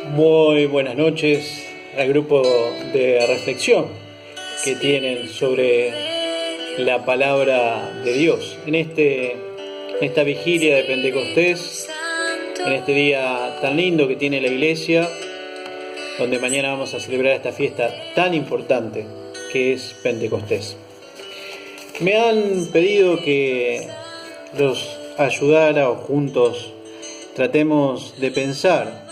Muy buenas noches al grupo de reflexión que tienen sobre la palabra de Dios en esta vigilia de Pentecostés, en este día tan lindo que tiene la iglesia, donde mañana vamos a celebrar esta fiesta tan importante que es Pentecostés. Me han pedido que los ayudara o juntos tratemos de pensar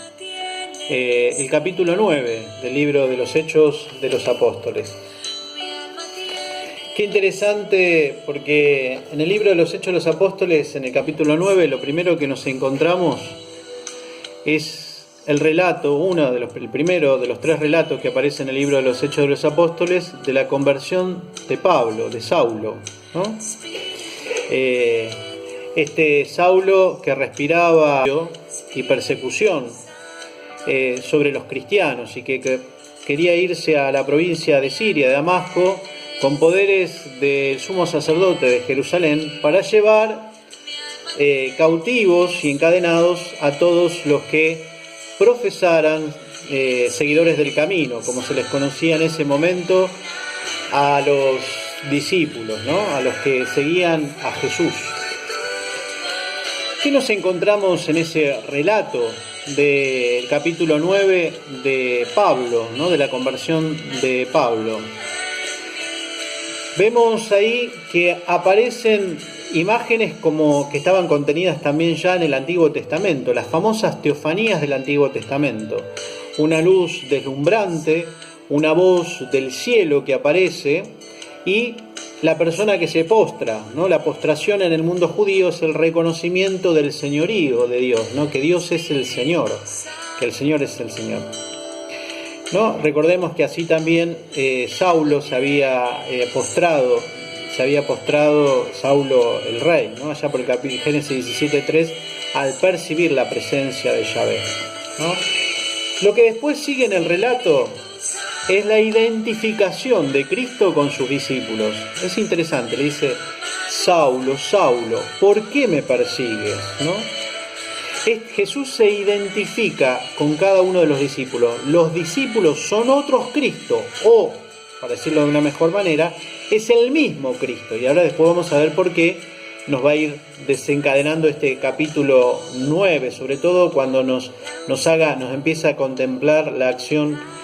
el capítulo 9 del libro de los Hechos de los Apóstoles. Qué interesante, porque en el libro de los Hechos de los Apóstoles, en el capítulo 9, lo primero que nos encontramos es el relato, el primero de los tres relatos que aparece en el libro de los Hechos de los Apóstoles, de la conversión de Pablo, de Saulo, ¿no? Este Saulo que respiraba y persecución sobre los cristianos y que quería irse a la provincia de Siria, de Damasco, con poderes del sumo sacerdote de Jerusalén, para llevar cautivos y encadenados a todos los que profesaran seguidores del camino, como se les conocía en ese momento a los discípulos, ¿no? A los que seguían a Jesús. ¿Qué nos encontramos en ese relato del capítulo 9 de Pablo, ¿no? De la conversión de Pablo? Vemos ahí que aparecen imágenes como que estaban contenidas también ya en el Antiguo Testamento, las famosas teofanías del Antiguo Testamento. Una luz deslumbrante, una voz del cielo que aparece y la persona que se postra, ¿no? La postración en el mundo judío es el reconocimiento del señorío de Dios, ¿no? Que Dios es el Señor, que el Señor es el Señor, ¿no? Recordemos que así también Saulo se había postrado Saulo el rey, ¿no? Allá por el capítulo Génesis 17:3, al percibir la presencia de Yahvé, ¿no? Lo que después sigue en el relato es la identificación de Cristo con sus discípulos. Es interesante, le dice: Saulo, Saulo, ¿por qué me persigues? ¿No? Jesús se identifica con cada uno de los discípulos. Los discípulos son otros Cristo, o, para decirlo de una mejor manera, es el mismo Cristo. Y ahora después vamos a ver por qué nos va a ir desencadenando este capítulo 9, sobre todo cuando nos empieza a contemplar la acción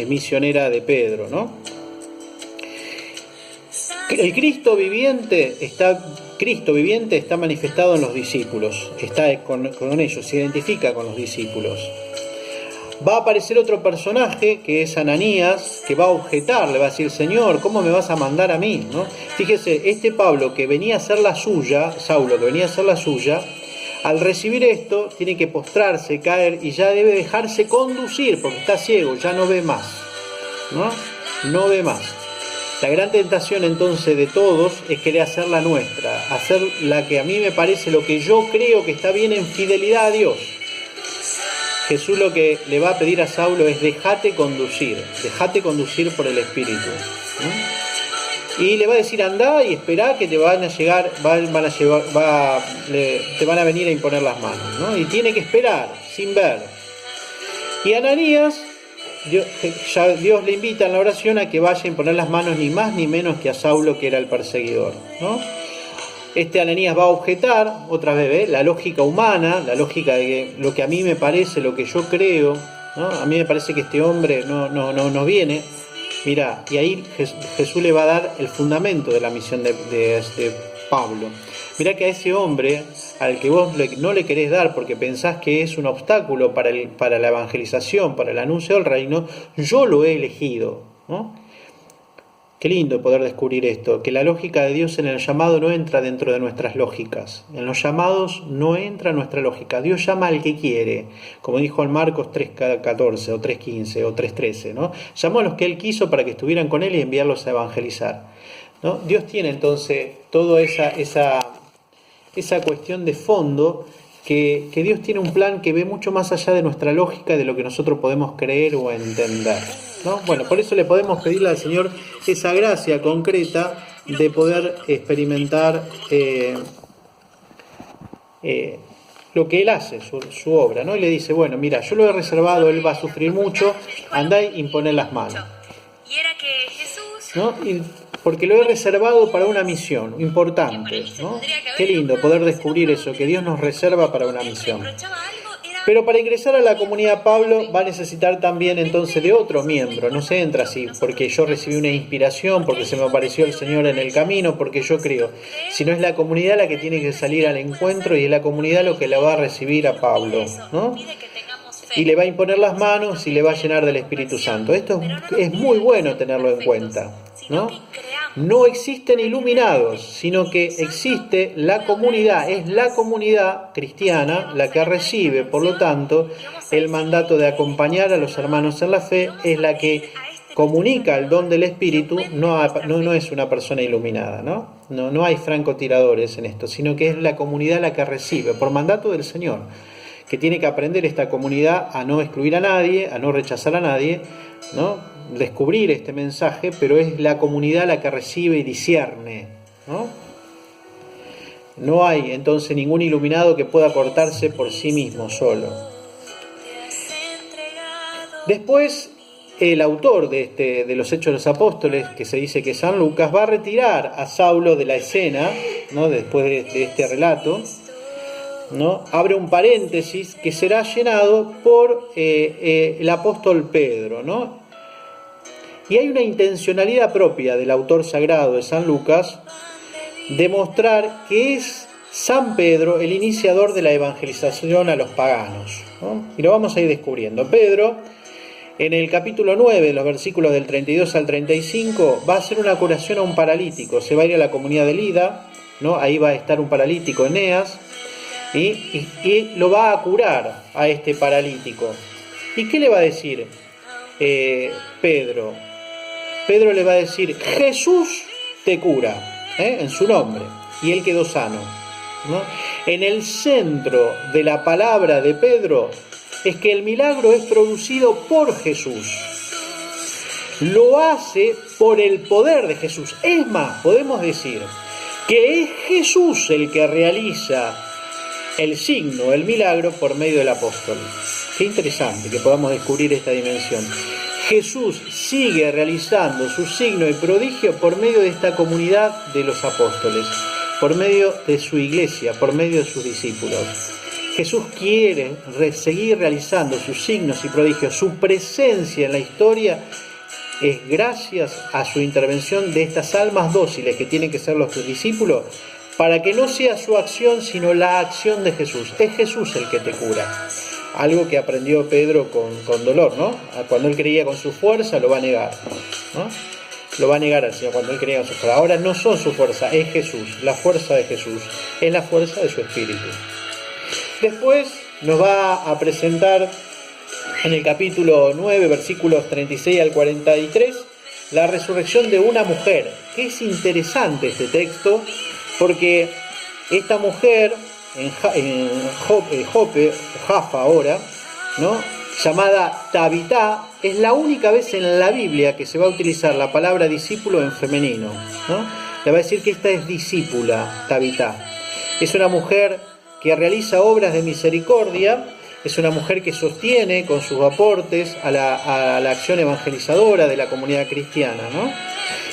misionera de Pedro, ¿no? El Cristo viviente está manifestado en los discípulos, está con ellos, se identifica con los discípulos. Va a aparecer otro personaje que es Ananías, que va a objetar, le va a decir: Señor, ¿cómo me vas a mandar a mí? ¿No? Fíjese, este Saulo que venía a hacer la suya, al recibir esto, tiene que postrarse, caer y ya debe dejarse conducir, porque está ciego, ya no ve más, ¿no? No ve más. La gran tentación entonces de todos es querer hacer la nuestra, hacer la que a mí me parece, lo que yo creo que está bien en fidelidad a Dios. Jesús lo que le va a pedir a Saulo es: déjate conducir por el Espíritu, ¿no? Y le va a decir: andá y esperá que te van a llegar, te van a venir a imponer las manos, ¿no? Y tiene que esperar, sin ver. Y Ananías, Dios le invita en la oración a que vaya a imponer las manos, ni más ni menos que a Saulo, que era el perseguidor, ¿no? Este Ananías va a objetar, otra vez, la lógica humana, la lógica de lo que a mí me parece, lo que yo creo, ¿no? A mí me parece que este hombre no viene. Mirá, y ahí Jesús le va a dar el fundamento de la misión de Pablo. Mirá que a ese hombre, al que vos no le querés dar porque pensás que es un obstáculo para la evangelización, para el anuncio del reino, yo lo he elegido, ¿no? Qué lindo poder descubrir esto, que la lógica de Dios en el llamado no entra dentro de nuestras lógicas. En los llamados no entra nuestra lógica. Dios llama al que quiere, como dijo en Marcos 3:14 o 3:15 o 3:13, ¿no? Llamó a los que Él quiso para que estuvieran con Él y enviarlos a evangelizar, ¿no? Dios tiene entonces toda esa cuestión de fondo, que Dios tiene un plan que ve mucho más allá de nuestra lógica y de lo que nosotros podemos creer o entender, ¿no? Bueno, por eso le podemos pedirle al Señor esa gracia concreta de poder experimentar lo que él hace, su obra, ¿no? Y le dice, bueno, mira, yo lo he reservado, él va a sufrir mucho, andá y imponer las manos, ¿no? Porque lo he reservado para una misión importante, ¿no? Qué lindo poder descubrir eso, que Dios nos reserva para una misión. Pero para ingresar a la comunidad Pablo va a necesitar también entonces de otro miembro. No se entra así porque yo recibí una inspiración, porque se me apareció el Señor en el camino, porque yo creo. Sino es la comunidad la que tiene que salir al encuentro y es la comunidad lo que la va a recibir a Pablo, ¿no? Y le va a imponer las manos y le va a llenar del Espíritu Santo. Esto es muy bueno tenerlo en cuenta, ¿no? No existen iluminados, sino que existe la comunidad, es la comunidad cristiana la que recibe, por lo tanto, el mandato de acompañar a los hermanos en la fe, es la que comunica el don del Espíritu, no es una persona iluminada, ¿no? No hay francotiradores en esto, sino que es la comunidad la que recibe, por mandato del Señor, que tiene que aprender esta comunidad a no excluir a nadie, a no rechazar a nadie, ¿no? Descubrir este mensaje, pero es la comunidad la que recibe y discierne, ¿no? No hay entonces ningún iluminado que pueda cortarse por sí mismo solo. Después, el autor de los Hechos de los Apóstoles, que se dice que es San Lucas, va a retirar a Saulo de la escena, ¿no? Después de este relato, ¿no? Abre un paréntesis que será llenado por el apóstol Pedro, ¿no? Y hay una intencionalidad propia del autor sagrado de San Lucas de mostrar que es San Pedro el iniciador de la evangelización a los paganos, ¿no? Y lo vamos a ir descubriendo. Pedro, en el capítulo 9, los versículos del 32 al 35, va a hacer una curación a un paralítico. Se va a ir a la comunidad de Lida, ¿no? Ahí va a estar un paralítico, Eneas, y lo va a curar a este paralítico. ¿Y qué le va a decir Pedro? Pedro le va a decir, Jesús te cura, en su nombre, y él quedó sano, ¿no? En el centro de la palabra de Pedro es que el milagro es producido por Jesús. Lo hace por el poder de Jesús. Es más, podemos decir que es Jesús el que realiza el signo, el milagro, por medio del apóstol. Qué interesante que podamos descubrir esta dimensión. Jesús sigue realizando su signo y prodigio por medio de esta comunidad de los apóstoles, por medio de su iglesia, por medio de sus discípulos. Jesús quiere seguir realizando sus signos y prodigios. Su presencia en la historia es gracias a su intervención de estas almas dóciles que tienen que ser los discípulos, para que no sea su acción, sino la acción de Jesús. Es Jesús el que te cura. Algo que aprendió Pedro con dolor, ¿no? Cuando él creía con su fuerza, lo va a negar, ¿no? Lo va a negar al Señor cuando él creía con su fuerza. Ahora no son su fuerza, es Jesús. La fuerza de Jesús es la fuerza de su Espíritu. Después nos va a presentar en el capítulo 9, versículos 36 al 43, la resurrección de una mujer. Que es interesante este texto, porque esta mujer en Jope, Jaffa ahora, ¿no? Llamada Tabitá, es la única vez en la Biblia que se va a utilizar la palabra discípulo en femenino, ¿no? Le va a decir que esta es discípula, Tabitá. Es una mujer que realiza obras de misericordia, es una mujer que sostiene con sus aportes a la acción evangelizadora de la comunidad cristiana, ¿no?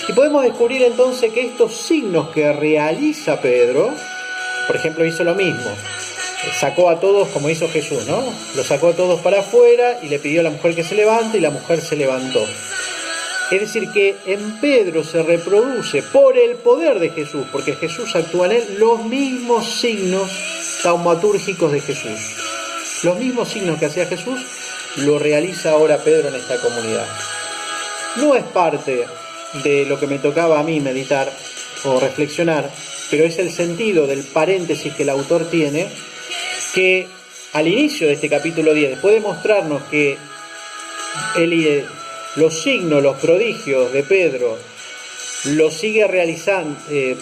Y podemos descubrir entonces que estos signos que realiza Pedro, por ejemplo, hizo lo mismo, sacó a todos como hizo Jesús, ¿no? Los sacó a todos para afuera y le pidió a la mujer que se levante y la mujer se levantó. Es decir, que en Pedro se reproduce por el poder de Jesús, porque Jesús actúa en él, los mismos signos taumatúrgicos de Jesús. Los mismos signos que hacía Jesús lo realiza ahora Pedro en esta comunidad. No es parte de lo que me tocaba a mí meditar o reflexionar, pero es el sentido del paréntesis que el autor tiene, que al inicio de este capítulo 10, después de mostrarnos que los signos, los prodigios de Pedro, lo sigue realizando,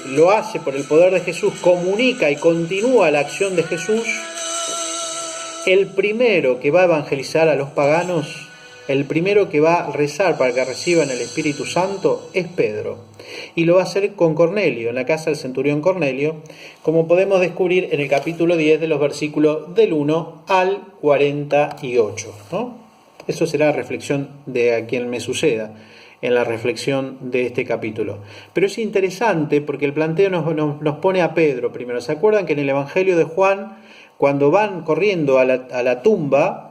lo hace por el poder de Jesús, comunica y continúa la acción de Jesús. El primero que va a evangelizar a los paganos, el primero que va a rezar para que reciban el Espíritu Santo es Pedro. Y lo va a hacer con Cornelio, en la casa del centurión Cornelio, como podemos descubrir en el capítulo 10 de los versículos del 1 al 48, ¿no? Eso será la reflexión de a quien me suceda en la reflexión de este capítulo. Pero es interesante porque el planteo nos pone a Pedro primero. ¿Se acuerdan que en el Evangelio de Juan, cuando van corriendo a la tumba,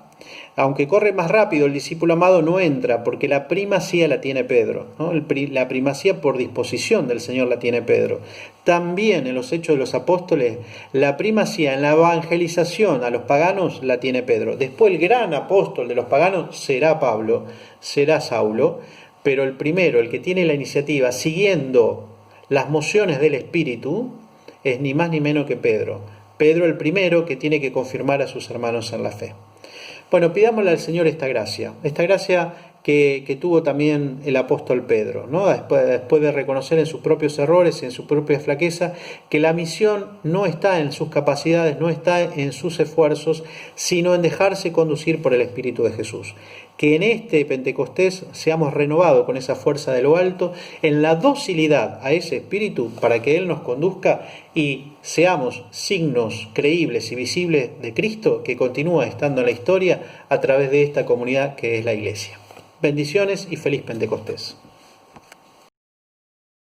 aunque corre más rápido, el discípulo amado no entra, porque la primacía la tiene Pedro, ¿no? La primacía por disposición del Señor la tiene Pedro. También en los Hechos de los Apóstoles, la primacía en la evangelización a los paganos la tiene Pedro. Después el gran apóstol de los paganos será Pablo, será Saulo, pero el primero, el que tiene la iniciativa, siguiendo las mociones del Espíritu, es ni más ni menos que Pedro. Pedro el primero que tiene que confirmar a sus hermanos en la fe. Bueno, pidámosle al Señor esta gracia que tuvo también el apóstol Pedro, ¿no? Después de reconocer en sus propios errores y en su propia flaqueza que la misión no está en sus capacidades, no está en sus esfuerzos, sino en dejarse conducir por el Espíritu de Jesús. Que en este Pentecostés seamos renovados con esa fuerza de lo alto, en la docilidad a ese Espíritu para que Él nos conduzca y seamos signos creíbles y visibles de Cristo que continúa estando en la historia a través de esta comunidad que es la Iglesia. Bendiciones y feliz Pentecostés.